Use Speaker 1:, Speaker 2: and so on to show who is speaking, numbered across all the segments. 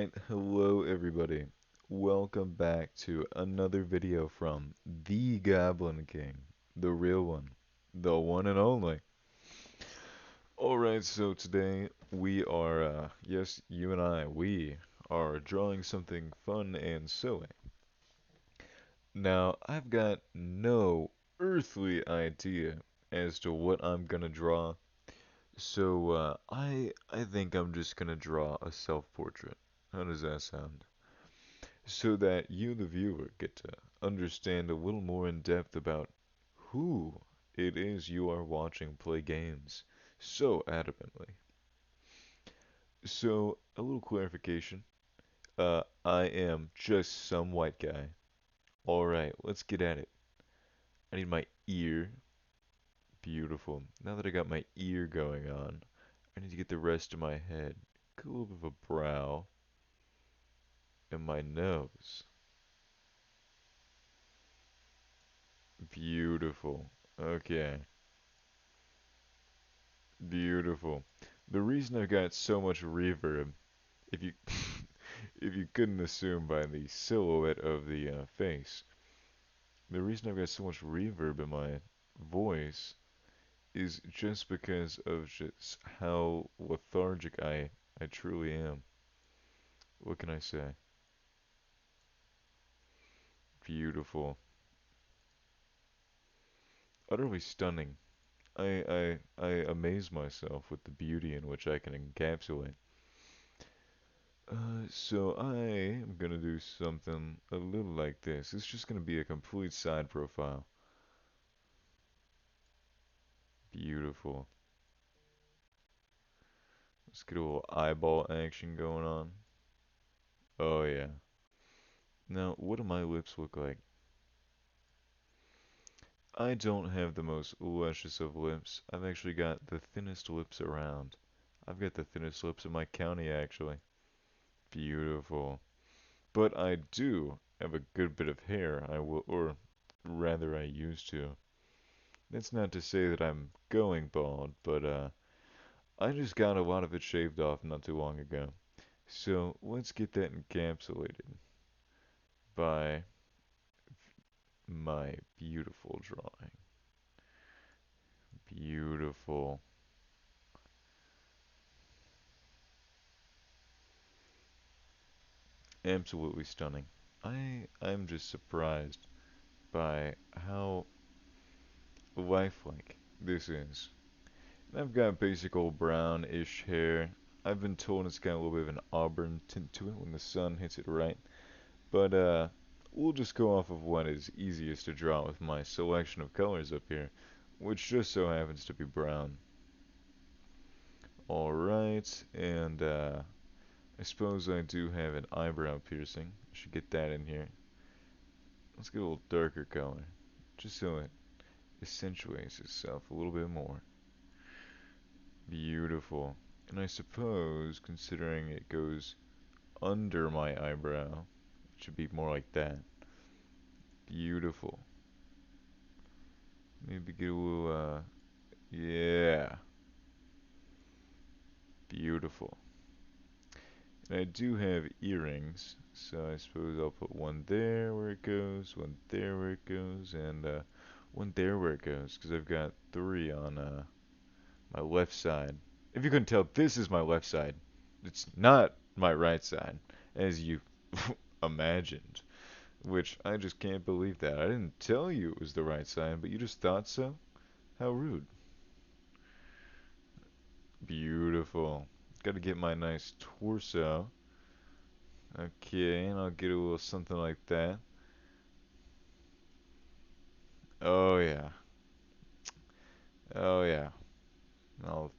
Speaker 1: Alright, hello everybody. Welcome back to another video from the Goblin King, the real one, the one and only. Alright, so today we are, yes, you and we are drawing something fun and silly. Now, I've got no earthly idea as to what I'm gonna draw, so I think I'm just gonna draw a self-portrait. How does that sound? So that you, the viewer, get to understand a little more in depth about who it is you are watching play games so adamantly. So, a little clarification. I am just some white guy. Alright, let's get at it. I need my ear. Beautiful. Now that I got my ear going on, I need to get the rest of my head. Get a little bit of a brow. And my nose. Beautiful. Okay. Beautiful. The reason I've got so much reverb, if you if you couldn't assume by the silhouette of the face, the reason I've got so much reverb in my voice is just because of just how lethargic I truly am. What can I say? Beautiful. Utterly stunning. I amaze myself with the beauty in which I can encapsulate. So I am gonna do something a little like this. It's just gonna be a complete side profile. Beautiful. Let's get a little eyeball action going on. Oh yeah. Now, what do my lips look like? I don't have the most luscious of lips. I've actually got the thinnest lips around. I've got the thinnest lips in my county, actually. Beautiful. But I do have a good bit of hair, or rather I used to. That's not to say that I'm going bald, but I just got a lot of it shaved off not too long ago. So let's get that encapsulated by my beautiful drawing. Beautiful. Absolutely stunning. I'm just surprised by how lifelike this is. And I've got basic old brownish hair. I've been told it's got a little bit of an auburn tint to it when the sun hits it right. But we'll just go off of what is easiest to draw with my selection of colors up here, which just so happens to be brown. Alright, and I suppose I do have an eyebrow piercing. I should get that in here. Let's get a little darker color, just so it accentuates itself a little bit more. Beautiful. And I suppose, considering it goes under my eyebrow, it should be more like that. Beautiful. Maybe get a little, yeah. Beautiful. And I do have earrings, so I suppose I'll put one there where it goes, one there where it goes, and one there where it goes, because I've got three on my left side. If you couldn't tell, this is my left side. It's not my right side, as you imagined, which I just can't believe that. I didn't tell you it was the right side, but you just thought so? How rude. Beautiful. Gotta get my nice torso. Okay, and I'll get a little something like that. Oh yeah. Oh yeah. I'll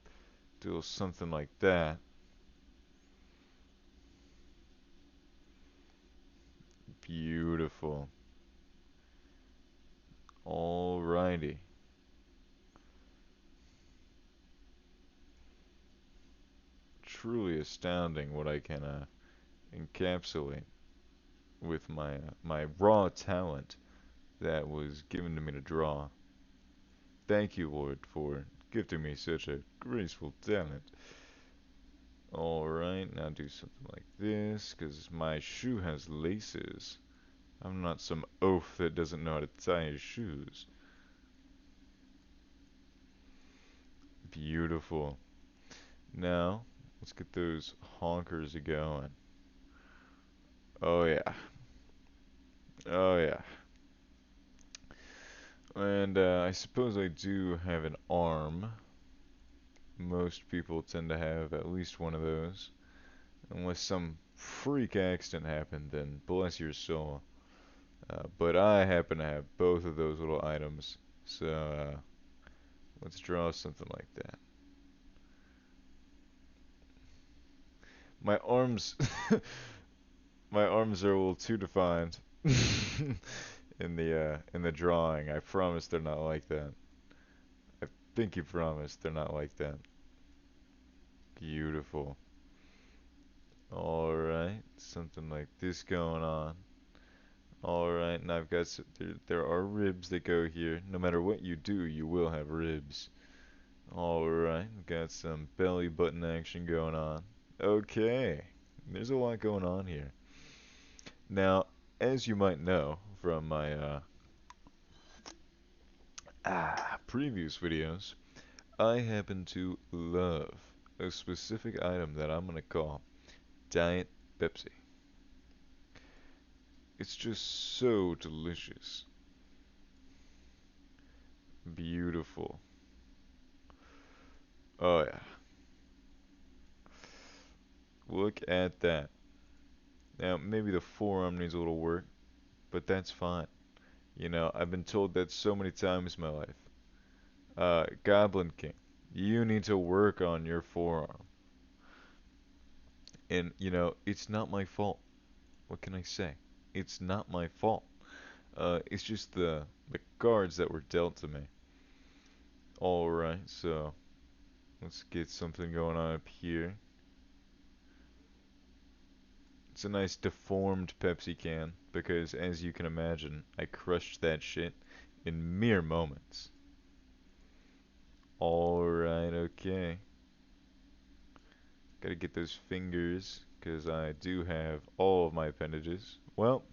Speaker 1: do a little something like that. Beautiful. Alrighty. Truly astounding what I can encapsulate with my raw talent that was given to me to draw. Thank you, Lord, for gifting me such a graceful talent. Alright, now do something like this, because my shoe has laces. I'm not some oaf that doesn't know how to tie his shoes. Beautiful. Now, let's get those honkers going. Oh yeah. Oh yeah. And I suppose I do have an arm. Most people tend to have at least one of those. Unless some freak accident happened, then bless your soul. But I happen to have both of those little items. So let's draw something like that. My arms, my arms are a little too defined in the drawing. I promise they're not like that. I think you promised they're not like that. Beautiful. Alright, something like this going on. Alright, and I've got there are ribs that go here. No matter what you do, you will have ribs. Alright, got some belly button action going on. Okay, there's a lot going on here. Now, as you might know from my previous videos, I happen to love a specific item that I'm gonna call Diet Pepsi. It's just so delicious. Beautiful. Oh yeah. Look at that. Now, maybe the forearm needs a little work, but that's fine. You know, I've been told that so many times in my life. Goblin King, you need to work on your forearm. And, you know, it's not my fault. What can I say? It's not my fault. It's just the cards that were dealt to me. Alright, so let's get something going on up here. It's a nice deformed Pepsi can because, as you can imagine, I crushed that shit in mere moments. Alright, okay. Gotta get those fingers because I do have all of my appendages. Well,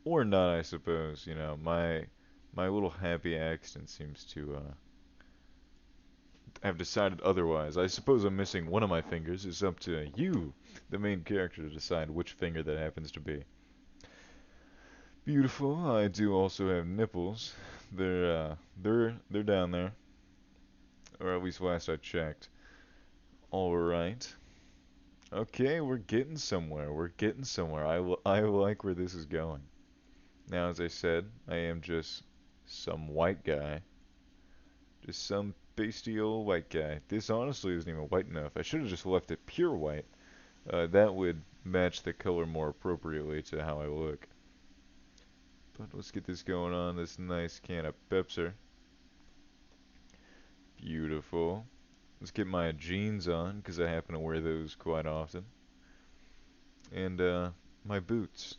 Speaker 1: or not, I suppose. You know, my little happy accident seems to have decided otherwise. I suppose I'm missing one of my fingers. It's up to you, the main character, to decide which finger that happens to be. Beautiful. I do also have nipples. They're down there, or at least last I checked. All right. Okay, we're getting somewhere. We're getting somewhere. I like where this is going. Now, as I said, I am just some white guy. Just some pasty old white guy. This honestly isn't even white enough. I should have just left it pure white. That would match the color more appropriately to how I look. But let's get this going on. This nice can of Pepser. Beautiful. Let's get my jeans on, because I happen to wear those quite often. And my boots.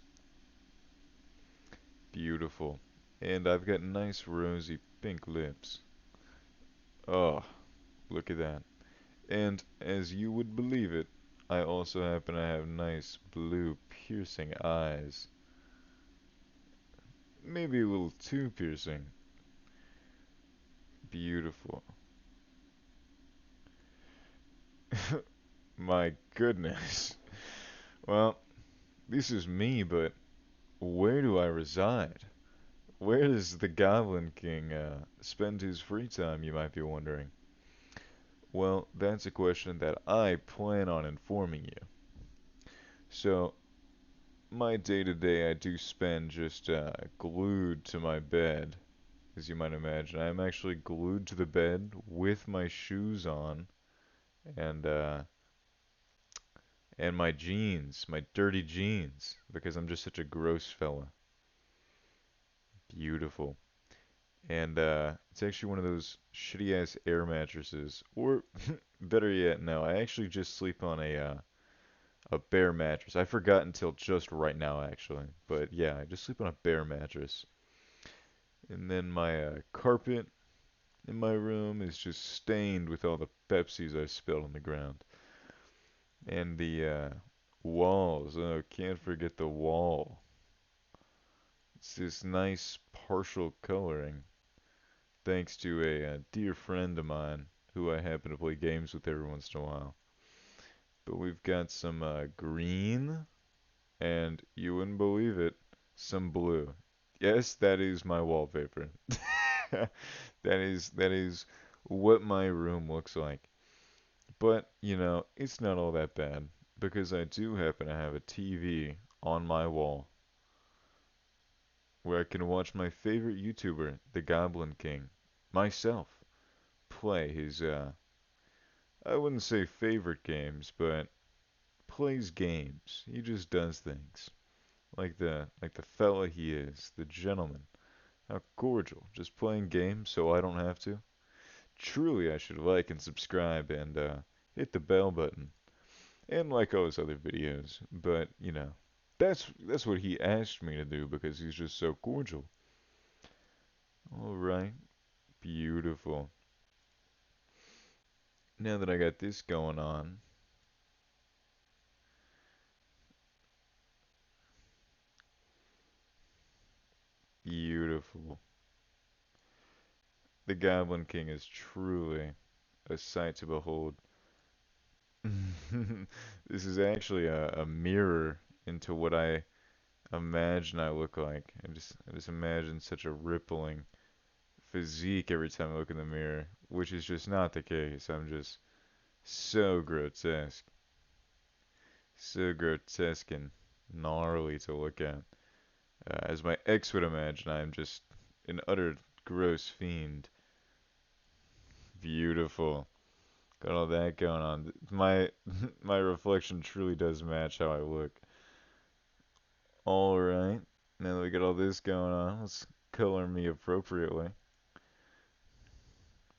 Speaker 1: Beautiful. And I've got nice rosy pink lips. Oh, look at that. And as you would believe it, I also happen to have nice blue piercing eyes. Maybe a little too piercing. Beautiful. My goodness. Well, this is me, but where do I reside? Where does the Goblin King spend his free time, you might be wondering? Well, that's a question that I plan on informing you. So, my day to day, I do spend just glued to my bed, as you might imagine. I'm actually glued to the bed with my shoes on and uh, and my jeans, my dirty jeans, because I'm just such a gross fella. Beautiful. And it's actually one of those shitty ass air mattresses, or better yet, no, I actually just sleep on a bare mattress. I forgot until just right now, actually. But yeah, I just sleep on a bare mattress. And then my carpet in my room is just stained with all the Pepsis I spilled on the ground. And the walls. Oh, can't forget the wall. It's this nice partial coloring, thanks to a dear friend of mine who I happen to play games with every once in a while. But we've got some green, and you wouldn't believe it, some blue. Yes, that is my wallpaper. That is what my room looks like. But, it's not all that bad because I do happen to have a TV on my wall where I can watch my favorite YouTuber, the Goblin King, myself, play his I wouldn't say favorite games, but plays games. He just does things. Like the fella he is, the gentleman. How cordial. Just playing games so I don't have to. Truly I should like and subscribe and hit the bell button. And like all his other videos. But, that's what he asked me to do because he's just so cordial. Alright. Beautiful. Now that I got this going on, beautiful. The Goblin King is truly a sight to behold. This is actually a mirror into what I imagine I look like. I just imagine such a rippling physique every time I look in the mirror, which is just not the case. I'm just so grotesque. So grotesque and gnarly to look at. As my ex would imagine, I'm just an utter gross fiend. Beautiful. Got all that going on. My my reflection truly does match how I look. All right. Now that we got all this going on, let's color me appropriately.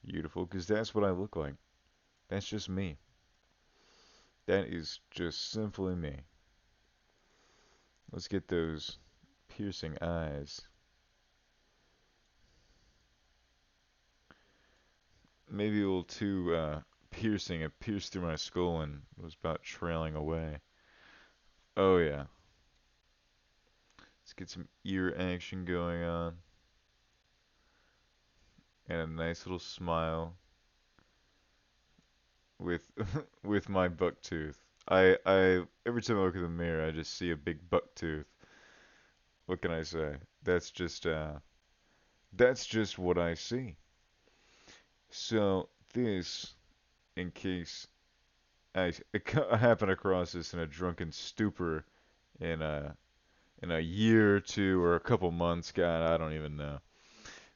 Speaker 1: Beautiful, because that's what I look like. That's just me. That is just simply me. Let's get those piercing eyes. Maybe a little too piercing. It pierced through my skull and was about trailing away. Oh yeah. Let's get some ear action going on. And a nice little smile with with my buck tooth. I every time I look in the mirror, I just see a big buck tooth. What can I say? That's just what I see. So this, in case I happen across this in a drunken stupor in a year or two or a couple months, God, I don't even know.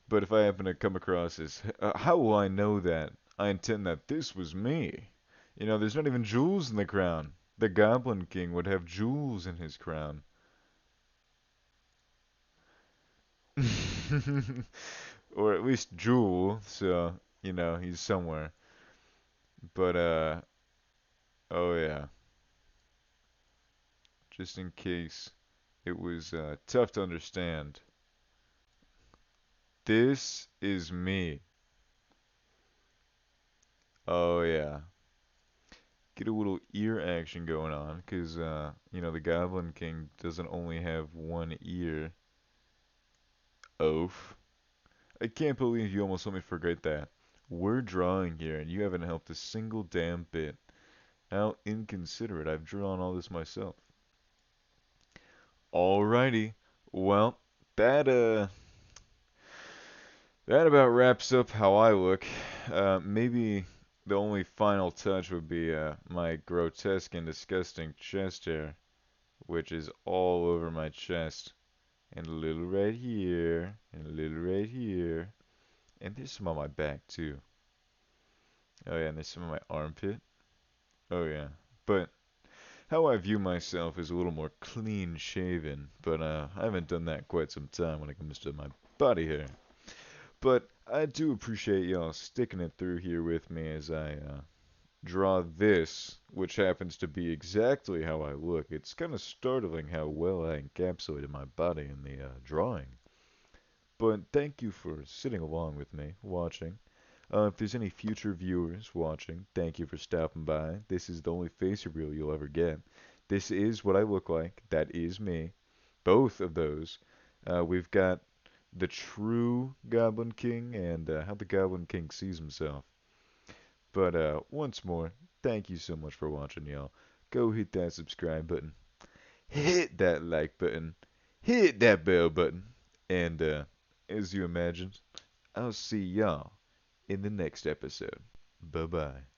Speaker 1: But if I happen to come across this, how will I know that I intend that this was me? There's not even jewels in the crown. The Goblin King would have jewels in his crown. Or at least jewel, so, he's somewhere. But, oh yeah, just in case it was tough to understand. This is me. Oh yeah. Get a little ear action going on, 'cause the Goblin King doesn't only have one ear. Oaf. I can't believe you almost let me forget that. We're drawing here, and you haven't helped a single damn bit. How inconsiderate. I've drawn all this myself. Alrighty. Well, that uh that about wraps up how I look. Maybe the only final touch would be my grotesque and disgusting chest hair, which is all over my chest, and a little right here, and a little right here, and there's some on my back too. Oh yeah, and there's some on my armpit. Oh yeah. But how I view myself is a little more clean shaven, but I haven't done that quite some time when it comes to my body hair. But I do appreciate y'all sticking it through here with me as I draw this, which happens to be exactly how I look. It's kind of startling how well I encapsulated my body in the drawing. But thank you for sitting along with me, watching. If there's any future viewers watching, thank you for stopping by. This is the only face reveal you'll ever get. This is what I look like. That is me. Both of those. We've got the true Goblin King and how the Goblin King sees himself. But once more, thank you so much for watching, y'all. Go hit that subscribe button, hit that like button, hit that bell button, and as you imagined, I'll see y'all in the next episode. Bye bye.